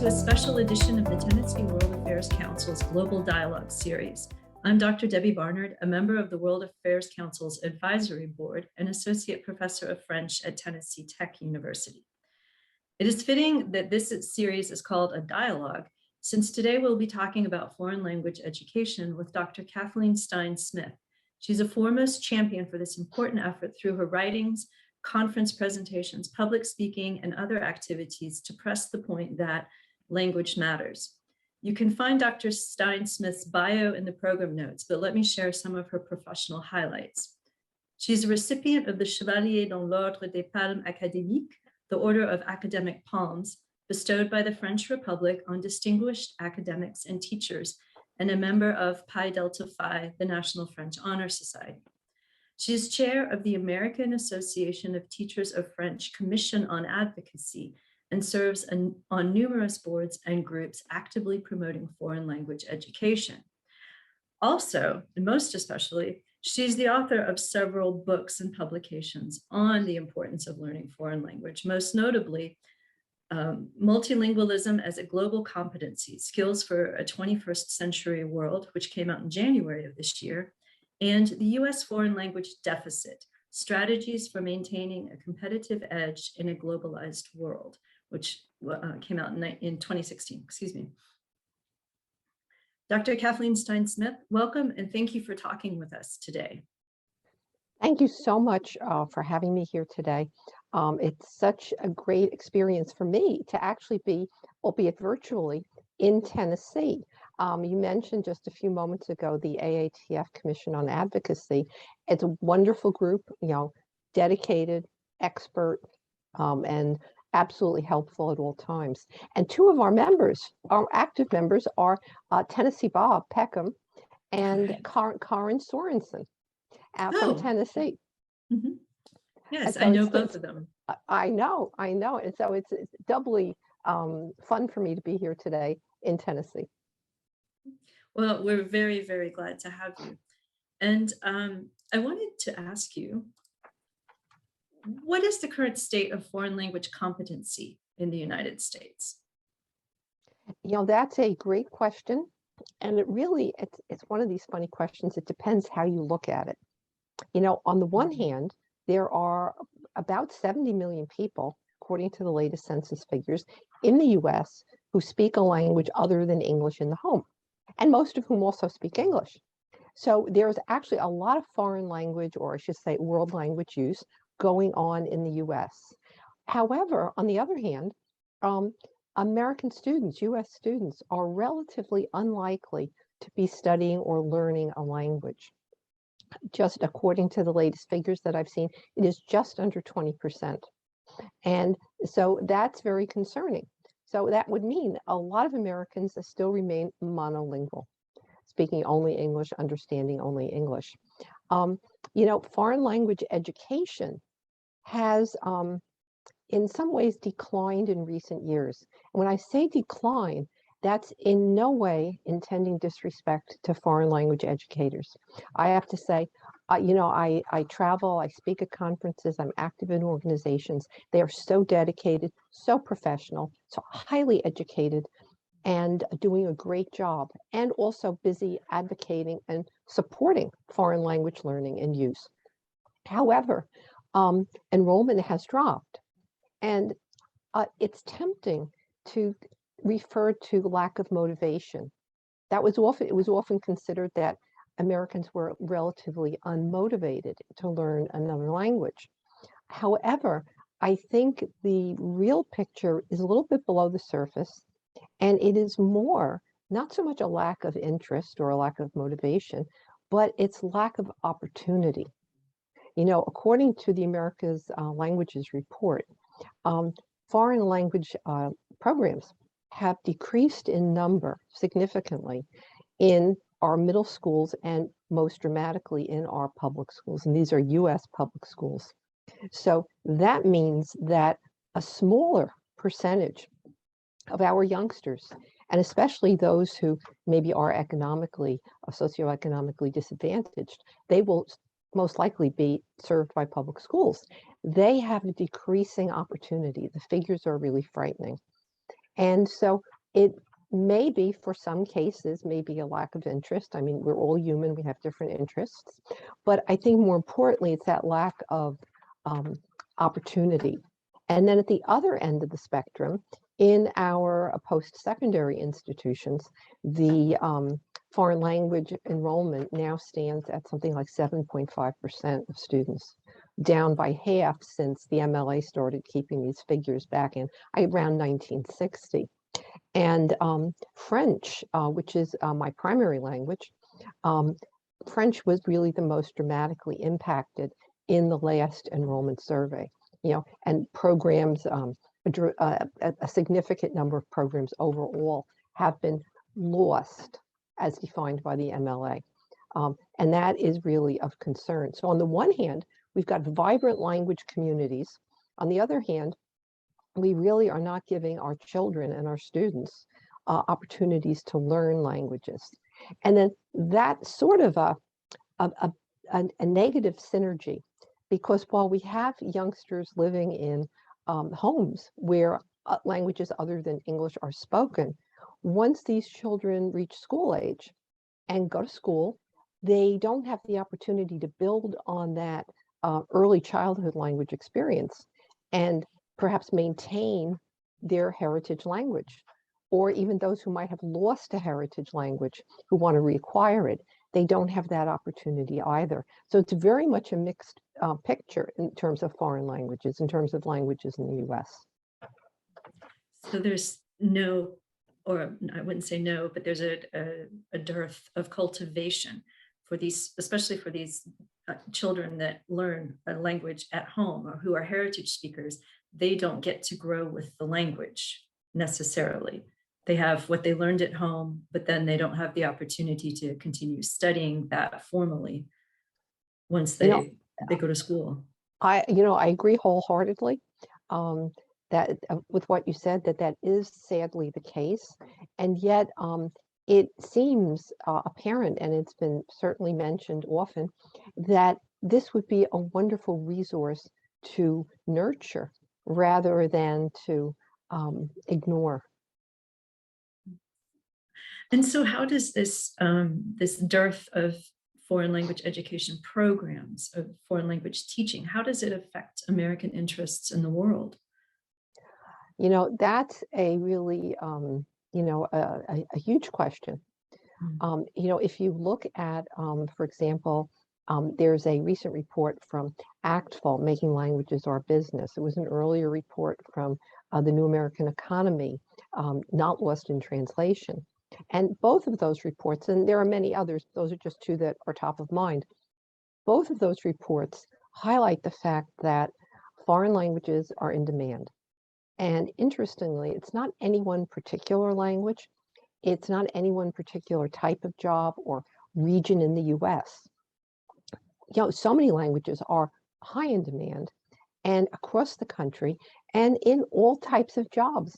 to a special edition of the Tennessee World Affairs Council's Global Dialogue Series. I'm Dr. Debbie Barnard, a member of the World Affairs Council's Advisory Board and Associate Professor of French at Tennessee Tech University. It is fitting that this series is called a dialogue, since today we'll be talking about foreign language education with Dr. Kathleen Stein-Smith. She's a foremost champion for this important effort through her writings, conference presentations, public speaking, and other activities to press the point that language matters. You can find Dr. Stein-Smith's bio in the program notes, but let me share some of her professional highlights. She's a recipient of the Chevalier dans l'Ordre des Palmes académiques, the Order of Academic Palms, bestowed by the French Republic on distinguished academics and teachers, and a member of Pi Delta Phi, the National French Honor Society. She is chair of the American Association of Teachers of French Commission on Advocacy and serves on numerous boards and groups actively promoting foreign language education. Also, and most especially, she's the author of several books and publications on the importance of learning foreign language, most notably Multilingualism as a Global Competency, Skills for a 21st Century World, which came out in January of this year, and the U.S. Foreign Language Deficit, Strategies for Maintaining a Competitive Edge in a Globalized World, which came out in 2016, excuse me. Dr. Kathleen Stein-Smith, welcome and thank you for talking with us today. Thank you so much for having me here today. It's such a great experience for me to actually be, albeit virtually, in Tennessee. You mentioned just a few moments ago the AATF Commission on Advocacy. It's a wonderful group, dedicated, expert, and absolutely helpful at all times. And two of our members, our active members, are Tennessee Bob Peckham and Karin Sorensen from Tennessee. Mm-hmm. Yes, so I know both of them. I know. And so it's doubly fun for me to be here today in Tennessee. Well, we're very, very glad to have you. And I wanted to ask you, what is the current state of foreign language competency in the United States? That's a great question. And it's one of these funny questions. It depends how you look at it. On the one hand, there are about 70 million people, according to the latest census figures, in the US who speak a language other than English in the home, and most of whom also speak English. So there's actually a lot of foreign language, or I should say world language use, going on in the US. However, on the other hand, American students, US students, are relatively unlikely to be studying or learning a language. Just according to the latest figures that I've seen, it is just under 20%. And so that's very concerning. So that would mean a lot of Americans still remain monolingual, speaking only English, understanding only English. Foreign language education has in some ways declined in recent years. And when I say decline, that's in no way intending disrespect to foreign language educators. I have to say, I travel, I speak at conferences, I'm active in organizations. They are so dedicated, so professional, so highly educated, and doing a great job, and also busy advocating and supporting foreign language learning and use. However, enrollment has dropped, and it's tempting to refer to lack of motivation. It was often considered that Americans were relatively unmotivated to learn another language. However, I think the real picture is a little bit below the surface, and it is more, not so much a lack of interest or a lack of motivation, but it's lack of opportunity. According to the America's Languages Report, foreign language programs have decreased in number significantly in our middle schools and most dramatically in our public schools. And these are US public schools. So that means that a smaller percentage of our youngsters, and especially those who maybe are economically, socioeconomically disadvantaged, they will most likely be served by public schools. They have a decreasing opportunity. The figures are really frightening. And so It may be, for some cases, maybe a lack of interest. I mean, we're all human, we have different interests. But I think more importantly, it's that lack of opportunity. And then at the other end of the spectrum, in our post-secondary institutions, the foreign language enrollment now stands at something like 7.5% of students, down by half since the MLA started keeping these figures back in around 1960. And French, which is my primary language, French was really the most dramatically impacted in the last enrollment survey. And programs, a significant number of programs overall have been lost as defined by the MLA. And that is really of concern. So on the one hand, we've got vibrant language communities. On the other hand, we really are not giving our children and our students opportunities to learn languages. And then that's sort of a negative synergy, because while we have youngsters living in homes where languages other than English are spoken, once these children reach school age and go to school, they don't have the opportunity to build on that early childhood language experience and perhaps maintain their heritage language. Or even those who might have lost a heritage language who want to reacquire it, they don't have that opportunity either. So it's very much a mixed picture in terms of foreign languages, in terms of languages in the US. So there's no, or I wouldn't say no, but there's a dearth of cultivation for these, especially for these children that learn a language at home or who are heritage speakers. They don't get to grow with the language necessarily. They have what they learned at home, but then they don't have the opportunity to continue studying that formally once they go to school. I agree wholeheartedly that with what you said, that is sadly the case. And yet it seems apparent, and it's been certainly mentioned often, that this would be a wonderful resource to nurture rather than to ignore. And so how does this this dearth of foreign language education programs, of foreign language teaching, how does it affect American interests in the world? That's a really, a huge question. If you look at, for example, there's a recent report from ACTFL, Making Languages Our Business. It was an earlier report from the New American Economy, not lost in translation. And both of those reports, and there are many others, those are just two that are top of mind. Both of those reports highlight the fact that foreign languages are in demand. And interestingly, it's not any one particular language. It's not any one particular type of job or region in the US. So many languages are high in demand and across the country and in all types of jobs,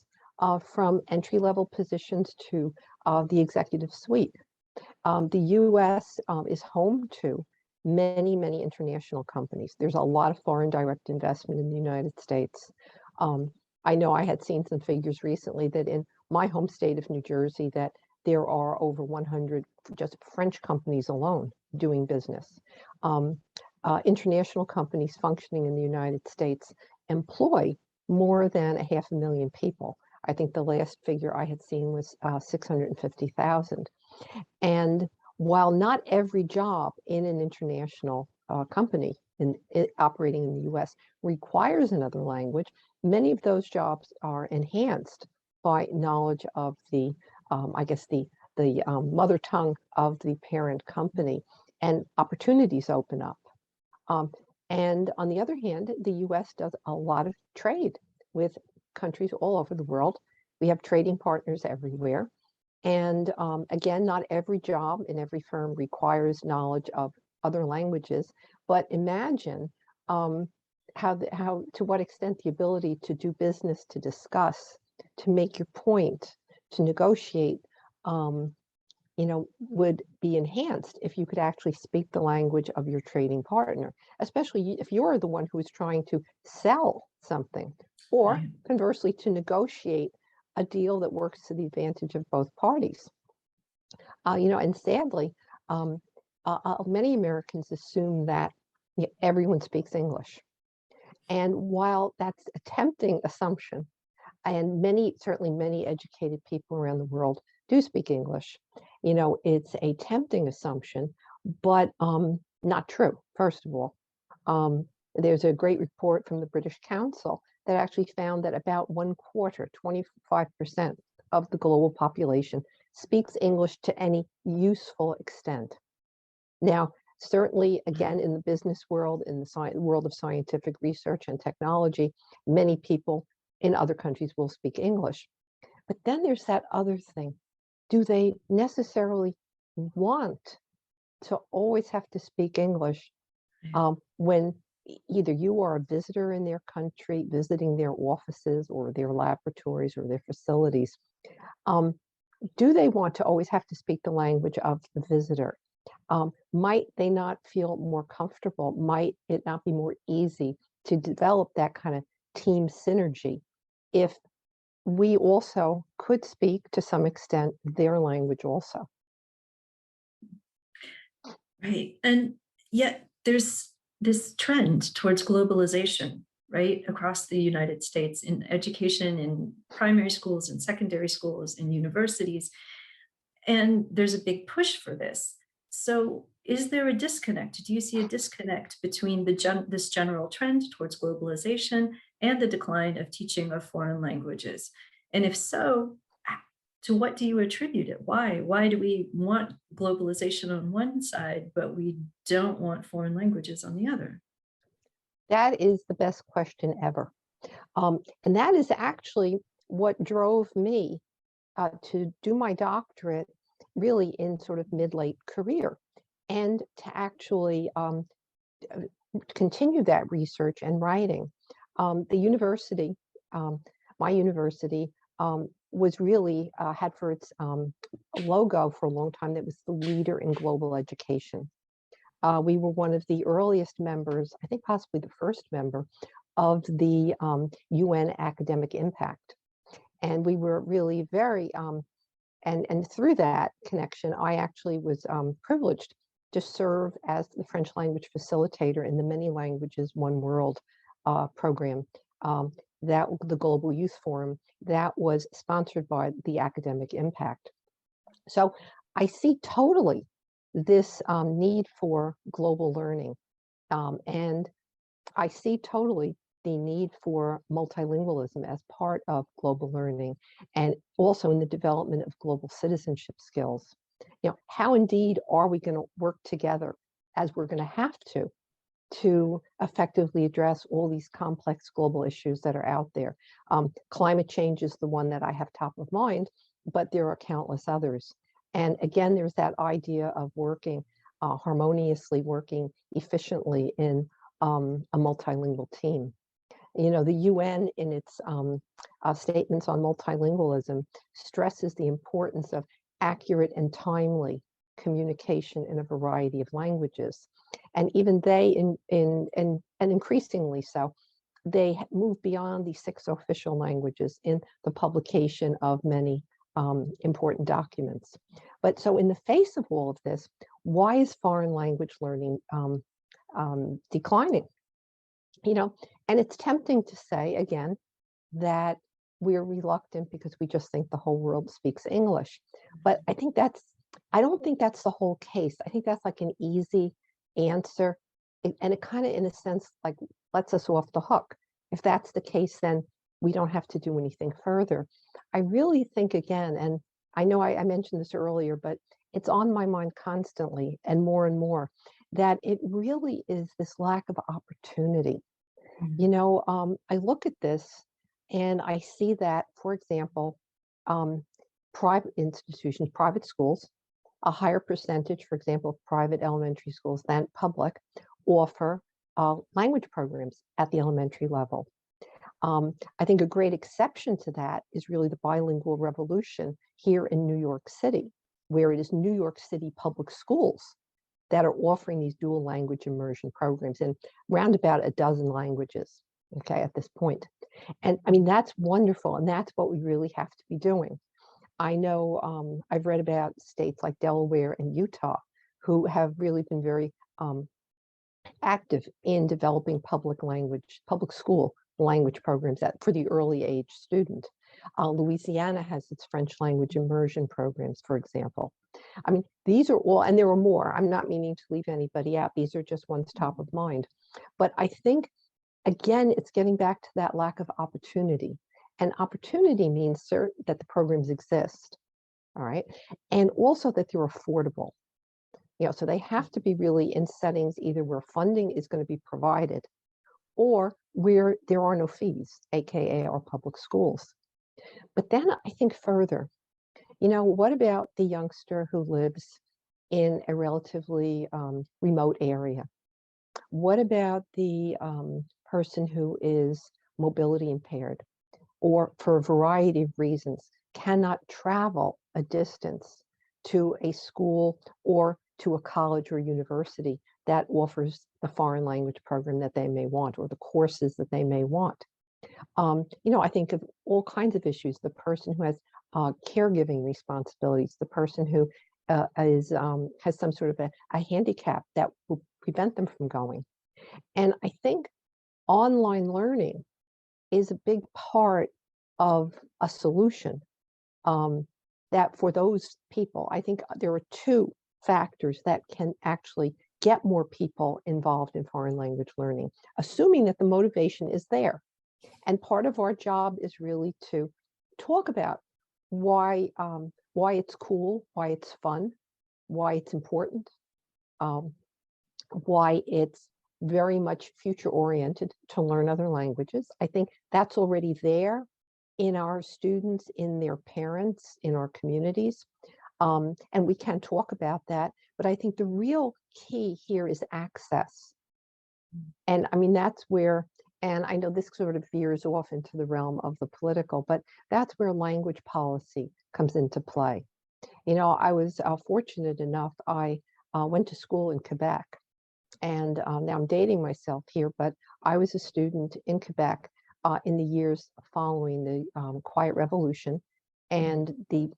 from entry-level positions to the executive suite. The US is home to many, many international companies. There's a lot of foreign direct investment in the United States. I know I had seen some figures recently that in my home state of New Jersey, that there are over 100 just French companies alone doing business. International companies functioning in the United States employ more than 500,000 people. I think the last figure I had seen was 650,000. And while not every job in an international company operating in the US requires another language, many of those jobs are enhanced by knowledge of the, the mother tongue of the parent company, and opportunities open up. And on the other hand, the US does a lot of trade with countries all over the world. We have trading partners everywhere. And again, not every job in every firm requires knowledge of other languages, but imagine to what extent the ability to do business, to discuss, to make your point, to negotiate, would be enhanced if you could actually speak the language of your trading partner, especially if you're the one who is trying to sell something, or conversely, to negotiate a deal that works to the advantage of both parties. And sadly, um, many Americans assume that everyone speaks English. And while that's a tempting assumption, and certainly many educated people around the world do speak English, it's a tempting assumption, but not true, first of all. There's a great report from the British Council that actually found that about 1/4, 25% of the global population speaks English to any useful extent. Now, certainly, again, in the business world, in the world of scientific research and technology, many people in other countries will speak English. But then there's that other thing. Do they necessarily want to always have to speak English when either you are a visitor in their country, visiting their offices or their laboratories or their facilities? Do they want to always have to speak the language of the visitor? Might they not feel more comfortable? Might it not be more easy to develop that kind of team synergy if we also could speak to some extent their language also? Right. And yet there's this trend towards globalization, right, across the United States in education, in primary schools and secondary schools and universities. And there's a big push for this. So is there a disconnect? Do you see a disconnect between this general trend towards globalization and the decline of teaching of foreign languages? And if so, to what do you attribute it? Why? Why do we want globalization on one side, but we don't want foreign languages on the other? That is the best question ever. And that is actually what drove me to do my doctorate really in sort of mid-late career and to actually continue that research and writing. The university, my university, was really had for its logo for a long time that was the leader in global education. We were one of the earliest members, I think possibly the first member, of the UN Academic Impact. And we were really very, and through that connection, I actually was privileged to serve as the French language facilitator in the Many Languages, One World program, that the Global Youth Forum that was sponsored by the Academic Impact. So I see totally this need for global learning. And I see totally the need for multilingualism as part of global learning and also in the development of global citizenship skills. How indeed are we going to work together, as we're going to have to effectively address all these complex global issues that are out there? Climate change is the one that I have top of mind, but there are countless others. And again, there's that idea of working harmoniously, working efficiently in a multilingual team. The UN in its statements on multilingualism stresses the importance of accurate and timely communication in a variety of languages. And even they, and increasingly so, they move beyond the 6 official languages in the publication of many important documents. But so in the face of all of this, why is foreign language learning declining? And it's tempting to say, again, that we're reluctant because we just think the whole world speaks English. But I don't think that's the whole case. I think that's like an easy answer. And it kind of, in a sense, like lets us off the hook. If that's the case, then we don't have to do anything further. I really think, again, and I know I mentioned this earlier, but it's on my mind constantly and more, that it really is this lack of opportunity. I look at this and I see that, for example, private institutions, private schools, a higher percentage, for example, of private elementary schools than public offer language programs at the elementary level. I think a great exception to that is really the bilingual revolution here in New York City, where it is New York City public schools that are offering these dual language immersion programs in round about a dozen languages. okay, at this point. And I mean, that's wonderful. And that's what we really have to be doing. I know I've read about states like Delaware and Utah who have really been very active in developing public school language programs that for the early age student. Louisiana has its French language immersion programs, for example. I mean, these are all, and there are more. I'm not meaning to leave anybody out. These are just ones top of mind. But I think, again, it's getting back to that lack of opportunity. And opportunity means that the programs exist, all right? And also that they're affordable. So they have to be really in settings either where funding is going to be provided or where there are no fees, AKA our public schools. But then I think further, what about the youngster who lives in a relatively remote area? What about the person who is mobility impaired or for a variety of reasons cannot travel a distance to a school or to a college or university that offers the foreign language program that they may want or the courses that they may want? I think of all kinds of issues. The person who has caregiving responsibilities, the person who has some sort of a handicap that will prevent them from going. And I think online learning is a big part of a solution that for those people. I think there are two factors that can actually get more people involved in foreign language learning, assuming that the motivation is there. And part of our job is really to talk about why it's cool, why it's fun, why it's important, why it's very much future oriented to learn other languages. I think that's already there in our students, in their parents, in our communities. And we can talk about that. But I think the real key here is access. And I mean, that's where, and I know this sort of veers off into the realm of the political, but that's where language policy comes into play. I was fortunate enough, I went to school in Quebec. And now I'm dating myself here, but I was a student in Quebec in the years following the Quiet Revolution and the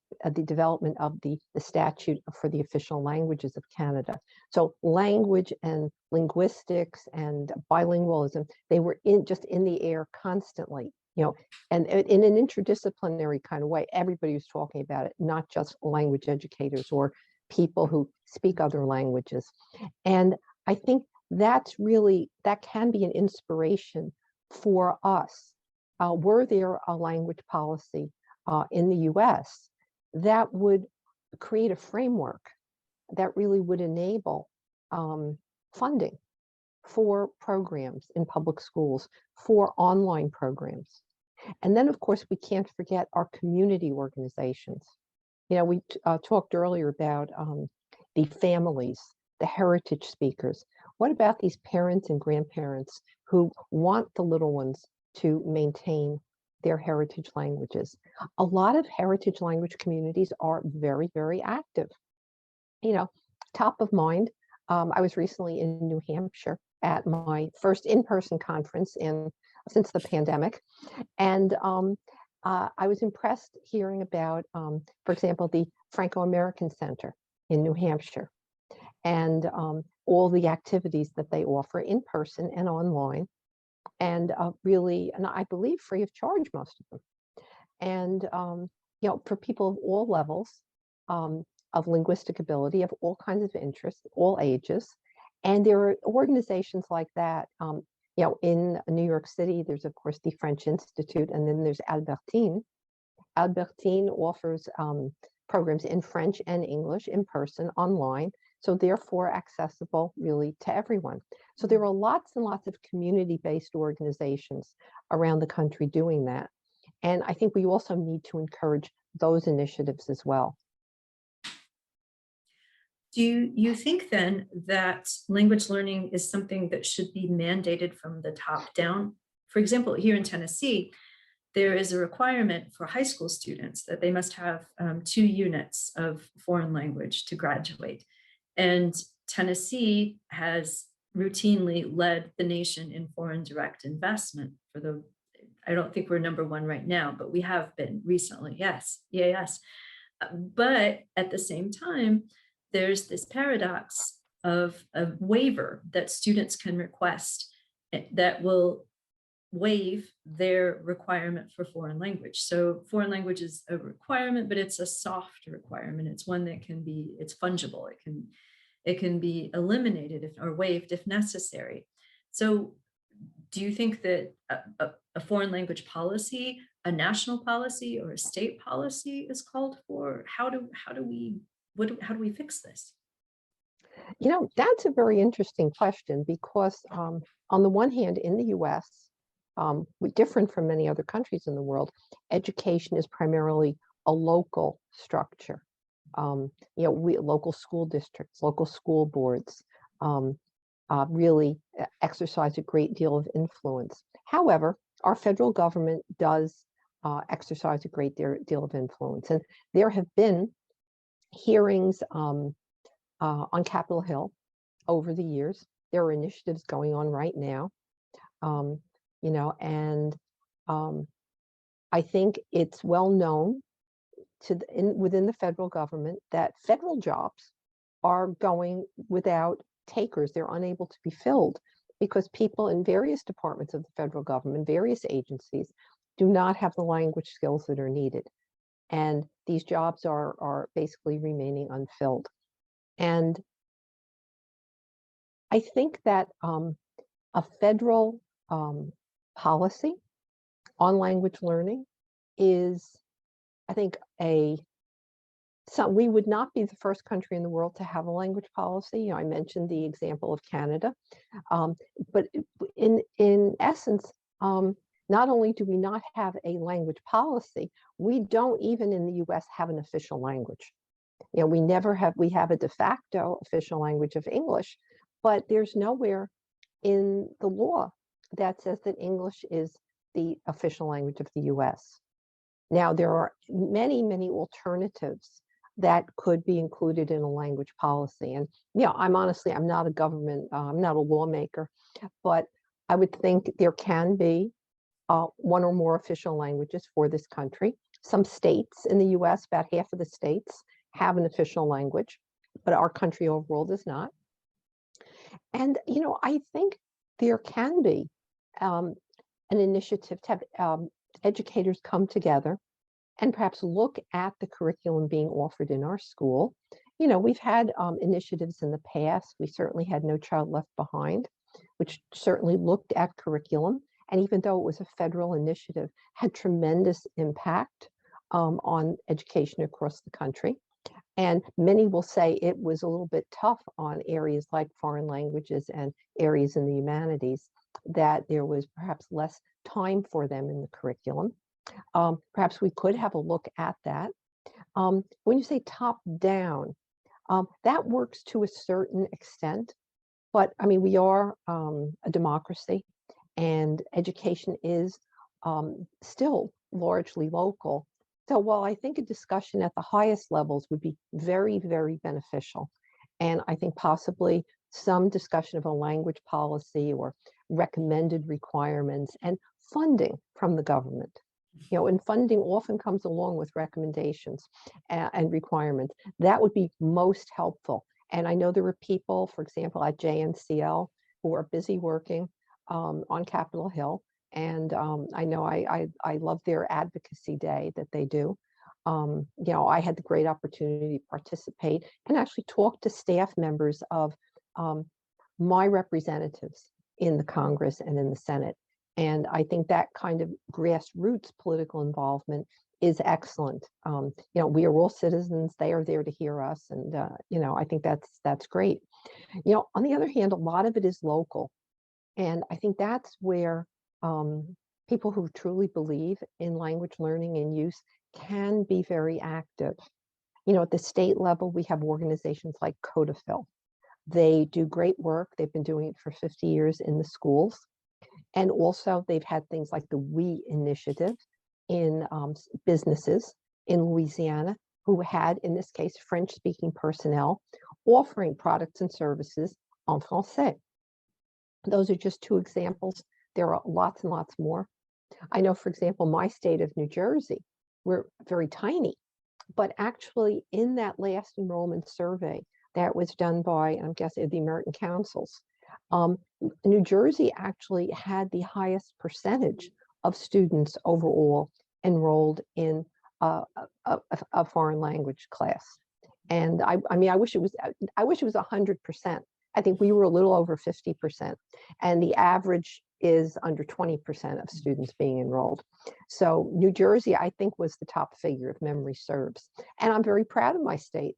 development of the statute for the official languages of Canada. So language and linguistics and bilingualism, they were just in the air constantly, and in an interdisciplinary kind of way. Everybody was talking about it, not just language educators or people who speak other languages. And I think that can be an inspiration for us. Were there a language policy in the US that would create a framework that really would enable funding for programs in public schools, for online programs? And then, of course, we can't forget our community organizations. We talked earlier about the families, the heritage speakers. What about these parents and grandparents who want the little ones to maintain their heritage languages? A lot of heritage language communities are very, very active. Top of mind, I was recently in New Hampshire at my first in-person conference since the pandemic. And I was impressed hearing about, for example, the Franco-American Center in New Hampshire and all the activities that they offer in person and online, and really, and I believe free of charge, most of them. And for people of all levels of linguistic ability, of all kinds of interests, all ages. And there are organizations like that. In New York City, there's of course the French Institute, and then there's Albertine. Albertine offers programs in French and English in person, online, so therefore accessible really to everyone. So there are lots and lots of community-based organizations around the country doing that. And I think we also need to encourage those initiatives as well. Do you think then that language learning is something that should be mandated from the top down? For example, here in Tennessee, there is a requirement for high school students that they must have 2 units of foreign language to graduate. And Tennessee has routinely led the nation in foreign direct investment. for the, I don't think we're number one right now, but we have been recently. Yes, yes. But at the same time, there's this paradox of a waiver that students can request that will waive their requirement for foreign language. So foreign language is a requirement, but it's a soft requirement. It's one that can be, it's fungible. It can be eliminated if, or waived if necessary. So do you think that a foreign language policy, a national policy or a state policy is called for? How do we fix this? You know, that's a very interesting question because on the one hand, in the US, different from many other countries in the world, education is primarily a local structure. You know, local school districts, local school boards really exercise a great deal of influence. However, our federal government does exercise a great deal of influence. And there have been hearings on Capitol Hill over the years. There are initiatives going on right now, you know, and I think it's well known within the federal government that federal jobs are going without takers. They're unable to be filled because people in various departments of the federal government, various agencies, do not have the language skills that are needed. And these jobs are basically remaining unfilled. And I think that a federal policy on language learning is, I think, we would not be the first country in the world to have a language policy. You know, I mentioned the example of Canada, but in essence, not only do we not have a language policy, we don't even in the US have an official language. You know, we have a de facto official language of English, but there's nowhere in the law that says that English is the official language of the US. Now, there are many, many alternatives that could be included in a language policy. And yeah, I'm not a government, I'm not a lawmaker, but I would think there can be one or more official languages for this country. Some states in the US, about half of the states, have an official language, but our country overall does not. And, you know, I think there can be an initiative to have educators come together and perhaps look at the curriculum being offered in our school. You know, we've had initiatives in the past. We certainly had No Child Left Behind, which certainly looked at curriculum. And even though it was a federal initiative, had tremendous impact on education across the country. And many will say it was a little bit tough on areas like foreign languages and areas in the humanities, that there was perhaps less time for them in the curriculum. Perhaps we could have a look at that. When you say top down, that works to a certain extent, but I mean, we are a democracy and education is still largely local. So while I think a discussion at the highest levels would be very, very beneficial, and I think possibly some discussion of a language policy or recommended requirements and funding from the government. You know, and funding often comes along with recommendations and requirements. That would be most helpful. And I know there were people, for example, at JNCL who are busy working on Capitol Hill. And I know I love their advocacy day that they do. You know, I had the great opportunity to participate and actually talk to staff members of my representatives in the Congress and in the Senate. And I think that kind of grassroots political involvement is excellent. You know, we are all citizens. They are there to hear us. And, you know, I think that's great. You know, on the other hand, a lot of it is local. And I think that's where people who truly believe in language learning and use can be very active. You know, at the state level, we have organizations like Codafil. They do great work. They've been doing it for 50 years in the schools. And also they've had things like the We Initiative in businesses in Louisiana who had, in this case, French-speaking personnel offering products and services en français. Those are just two examples There are lots and lots more. I know, for example, my state of New Jersey, we're very tiny, but actually in that last enrollment survey that was done by, I'm guessing, the American Councils, New Jersey actually had the highest percentage of students overall enrolled in a foreign language class. And I mean, I wish it was 100%. I think we were a little over 50%, and the average is under 20% of students being enrolled. So New Jersey, I think, was the top figure, if memory serves. And I'm very proud of my state.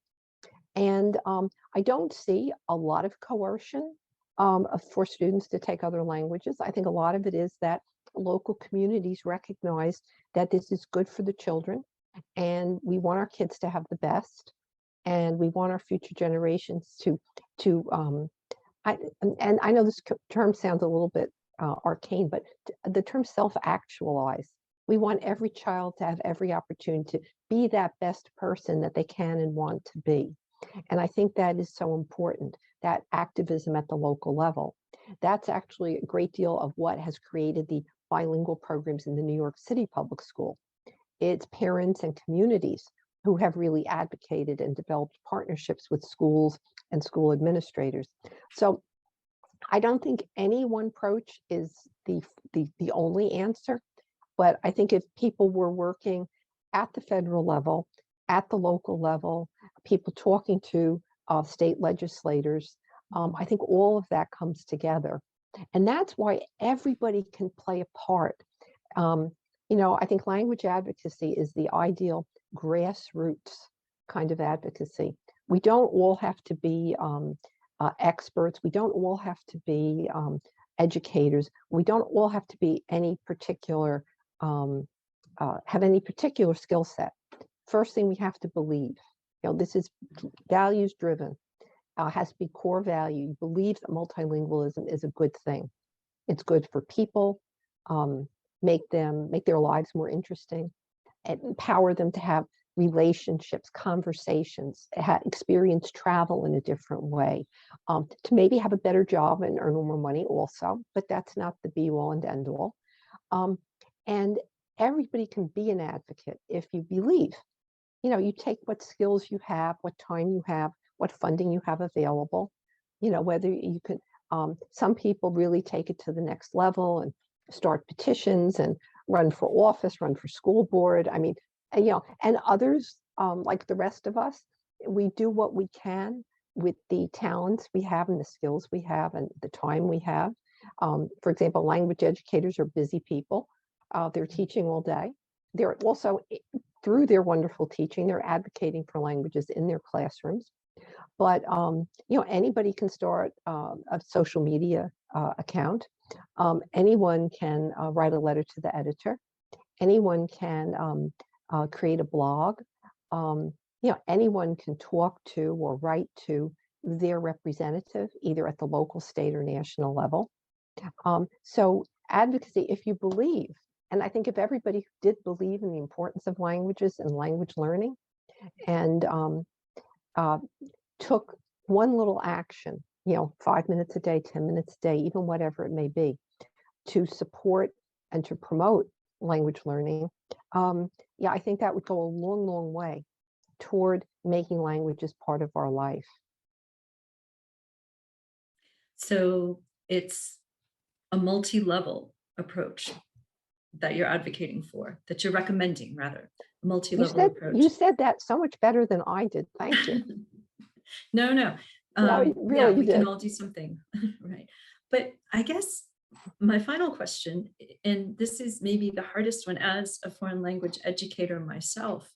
And I don't see a lot of coercion for students to take other languages. I think a lot of it is that local communities recognize that this is good for the children, and we want our kids to have the best, and we want our future generations to and I know this term sounds a little bit arcane, but the term self-actualize. We want every child to have every opportunity to be that best person that they can and want to be. And I think that is so important, that activism at the local level. That's actually a great deal of what has created the bilingual programs in the New York City public school. It's parents and communities who have really advocated and developed partnerships with schools and school administrators. So I don't think any one approach is the only answer, but I think if people were working at the federal level, at the local level, people talking to state legislators, I think all of that comes together. And that's why everybody can play a part. You know, I think language advocacy is the ideal grassroots kind of advocacy. We don't all have to be experts. We don't all have to be educators. We don't all have to be any particular, have any particular skill set. First thing we have to believe, you know, this is values driven, has to be core value. You believe that multilingualism is a good thing. It's good for people, make their lives more interesting, and empower them to have relationships, conversations, experience travel in a different way, to maybe have a better job and earn more money also, but that's not the be all and end all. And everybody can be an advocate if you believe. You know, you take what skills you have, what time you have, what funding you have available, you know, whether you could, some people really take it to the next level and start petitions and run for office, run for school board. I mean, and, you know, and others, like the rest of us, we do what we can with the talents we have and the skills we have and the time we have. For example, language educators are busy people. They're teaching all day. They're also, through their wonderful teaching, they're advocating for languages in their classrooms. But, you know, anybody can start a social media account. Anyone can write a letter to the editor. Anyone can create a blog. You know, anyone can talk to or write to their representative, either at the local, state, or national level. So advocacy, if you believe, and I think if everybody did believe in the importance of languages and language learning, and took one little action, you know, 5 minutes a day, 10 minutes a day, even whatever it may be, to support and to promote language learning, yeah, I think that would go a long, long way toward making languages part of our life. So it's a multi-level approach that you're advocating for, that you're recommending, rather, a multi-level approach. You said that so much better than I did. Thank you. No. No, really, yeah, you we did. can all do something, right? But I guess my final question, and this is maybe the hardest one as a foreign language educator myself,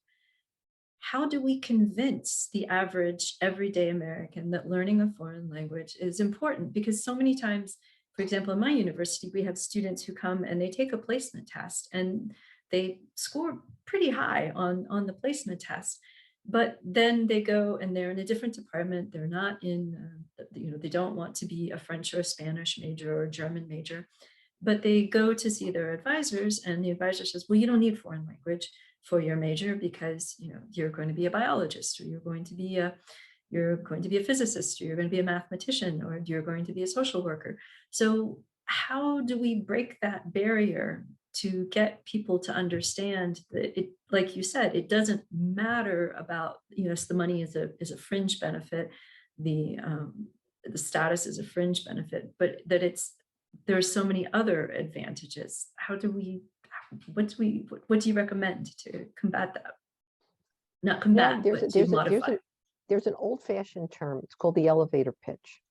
how do we convince the average everyday American that learning a foreign language is important? Because so many times, for example, in my university, we have students who come and they take a placement test and they score pretty high on the placement test. But then they go and they're in a different department. They're not in, you know, they don't want to be a French or a Spanish major or a German major, but they go to see their advisors and the advisor says, well, you don't need foreign language for your major because, you know, you're going to be a biologist, or you're going to be a physicist, or you're going to be a mathematician, or you're going to be a social worker. So how do we break that barrier to get people to understand that it, like you said, it doesn't matter about, yes, the money is a fringe benefit, the status is a fringe benefit, but that there's so many other advantages. How do we, what do you recommend to combat that? Not Well, combat, but to modify. there's an old-fashioned term. It's called the elevator pitch.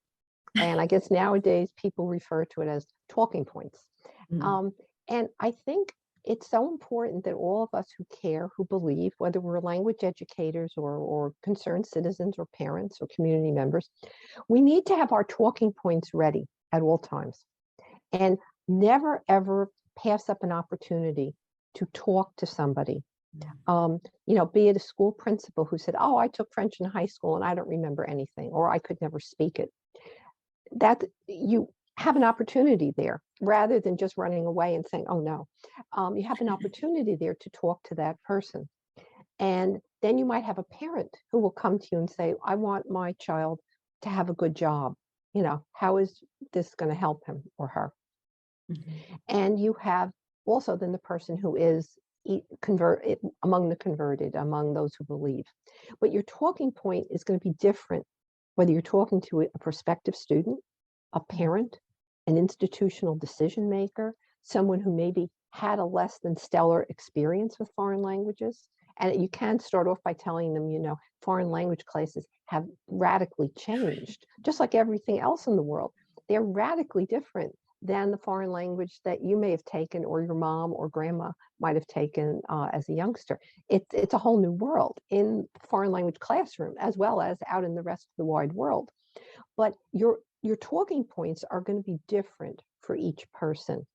And I guess nowadays people refer to it as talking points. Mm, And I think it's so important that all of us who care, who believe, whether we're language educators or concerned citizens or parents or community members, we need to have our talking points ready at all times and never ever pass up an opportunity to talk to somebody. Be it a school principal who said, "Oh, I took French in high school and I don't remember anything," or "I could never speak it." That you have an opportunity there rather than just running away and saying, "Oh no." You have an opportunity there to talk to that person. And then you might have a parent who will come to you and say, "I want my child to have a good job. How is this going to help him or her?" mhm. And you have also then the person who is among the converted, among those who believe. But your talking point is going to be different whether you're talking to a prospective student, a parent, an institutional decision maker, someone who maybe had a less than stellar experience with foreign languages. And you can start off by telling them, foreign language classes have radically changed, just like everything else in the world. They're radically different than the foreign language that you may have taken or your mom or grandma might have taken as a youngster. It's a whole new world in the foreign language classroom as well as out in the rest of the wide world. But your talking points are going to be different for each person.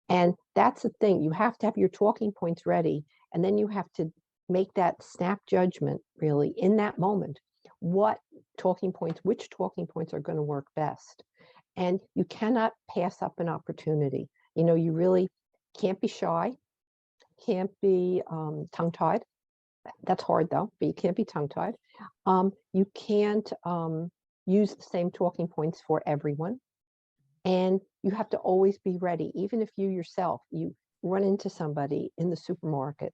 And that's the thing. You have to have your talking points ready, and then you have to make that snap judgment really in that moment. Which talking points are going to work best? And you cannot pass up an opportunity. You really can't be shy, can't be tongue-tied. That's hard though, but you can't be tongue-tied. You can't use the same talking points for everyone. And you have to always be ready, even if you run into somebody in the supermarket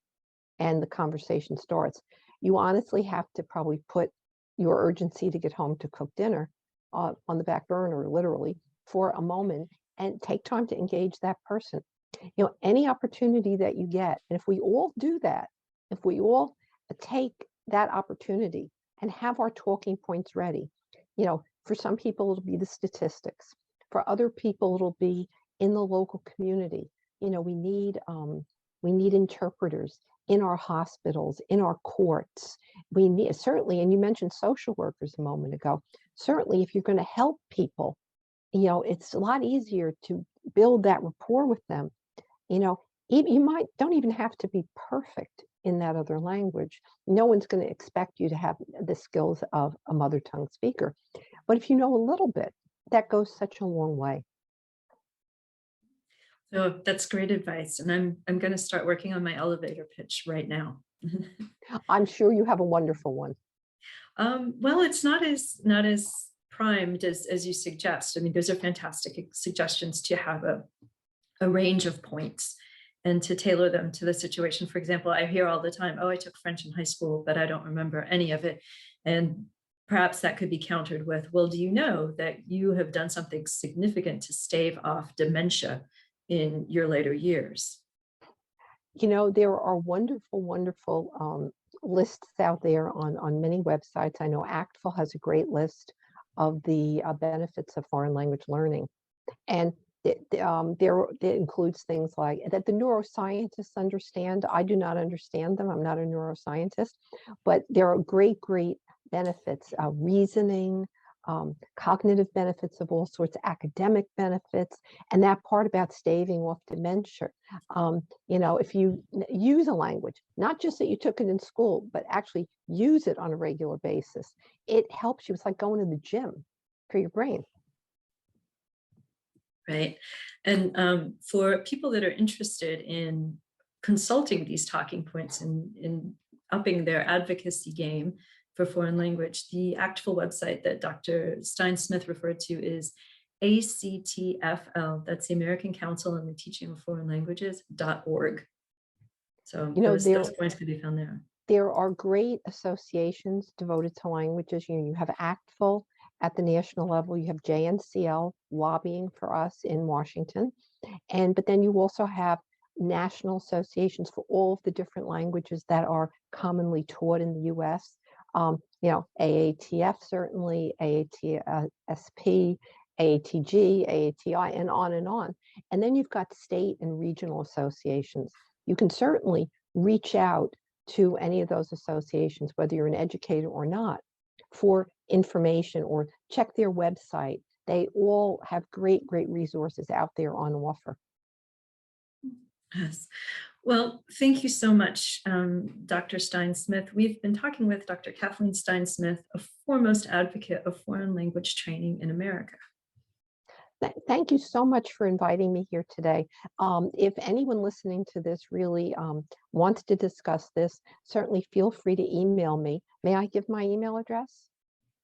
and the conversation starts. You honestly have to probably put your urgency to get home to cook dinner on the back burner, literally, for a moment and take time to engage that person. Any opportunity that you get, and if we all do that, if we all take that opportunity and have our talking points ready, for some people it'll be the statistics. For other people, it'll be in the local community. We need interpreters in our hospitals, in our courts. We need certainly, and you mentioned social workers a moment ago. Certainly, if you're going to help people, it's a lot easier to build that rapport with them. You don't even have to be perfect in that other language. No one's going to expect you to have the skills of a mother tongue speaker. But if you know a little bit, that goes such a long way. So that's great advice. And I'm going to start working on my elevator pitch right now. I'm sure you have a wonderful one. Well, it's not as primed as you suggest. I mean, those are fantastic suggestions to have a range of points and to tailor them to the situation. For example, I hear all the time, "Oh, I took French in high school, but I don't remember any of it." And perhaps that could be countered with, "Well, do you know that you have done something significant to stave off dementia in your later years?" There are wonderful, wonderful lists out there on many websites. I know ACTFL has a great list of the benefits of foreign language learning. And it includes things like that the neuroscientists understand. I do not understand them. I'm not a neuroscientist, but there are great, great benefits, reasoning, cognitive benefits of all sorts, academic benefits, and that part about staving off dementia. If you use a language, not just that you took it in school, but actually use it on a regular basis, it helps you. It's like going to the gym for your brain. Right. And for people that are interested in consulting these talking points and in upping their advocacy game for foreign language, the ACTFL website that Dr. Stein-Smith referred to is ACTFL, that's the American Council on the Teaching of Foreign Languages.org. So You know, those points can be found there. there are great associations devoted to languages. You have ACTFL at the national level. You have JNCL lobbying for us in Washington. But then you also have national associations for all of the different languages that are commonly taught in the US. AATF certainly, AATSP, AATG, AATI, and on and on. And then you've got state and regional associations. You can certainly reach out to any of those associations, whether you're an educator or not, for information, or check their website. They all have great resources out there on offer. Yes. Well, thank you so much, Dr. Stein-Smith. We've been talking with Dr. Kathleen Stein-Smith, a foremost advocate of foreign language training in America. Thank you so much for inviting me here today. If anyone listening to this really wants to discuss this, certainly feel free to email me. May I give my email address?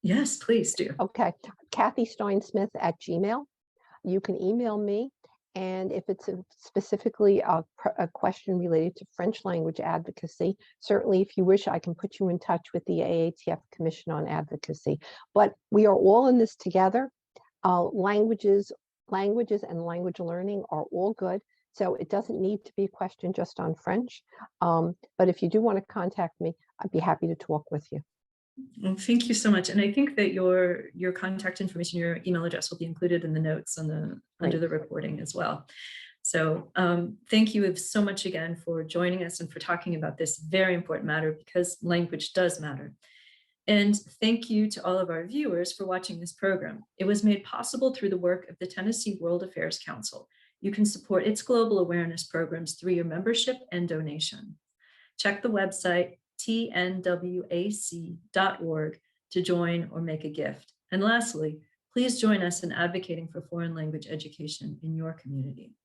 Yes, please do. Okay, Kathy Stein-Smith at Gmail. You can email me, and if it's specifically a question related to French language advocacy, certainly if you wish, I can put you in touch with the AATF Commission on Advocacy. But we are all in this together. Languages and language learning are all good. So it doesn't need to be a question just on French. But if you do want to contact me, I'd be happy to talk with you. Well, thank you so much. And I think that your contact information, your email address will be included in the notes on under the recording as well. So thank you so much again for joining us and for talking about this very important matter, because language does matter. And thank you to all of our viewers for watching this program. It was made possible through the work of the Tennessee World Affairs Council. You can support its global awareness programs through your membership and donation. Check the website tnwac.org to join or make a gift. And lastly, please join us in advocating for foreign language education in your community.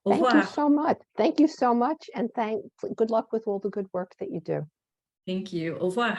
Au revoir. Thank you so much. Thank you so much. And good luck with all the good work that you do. Thank you. Au revoir.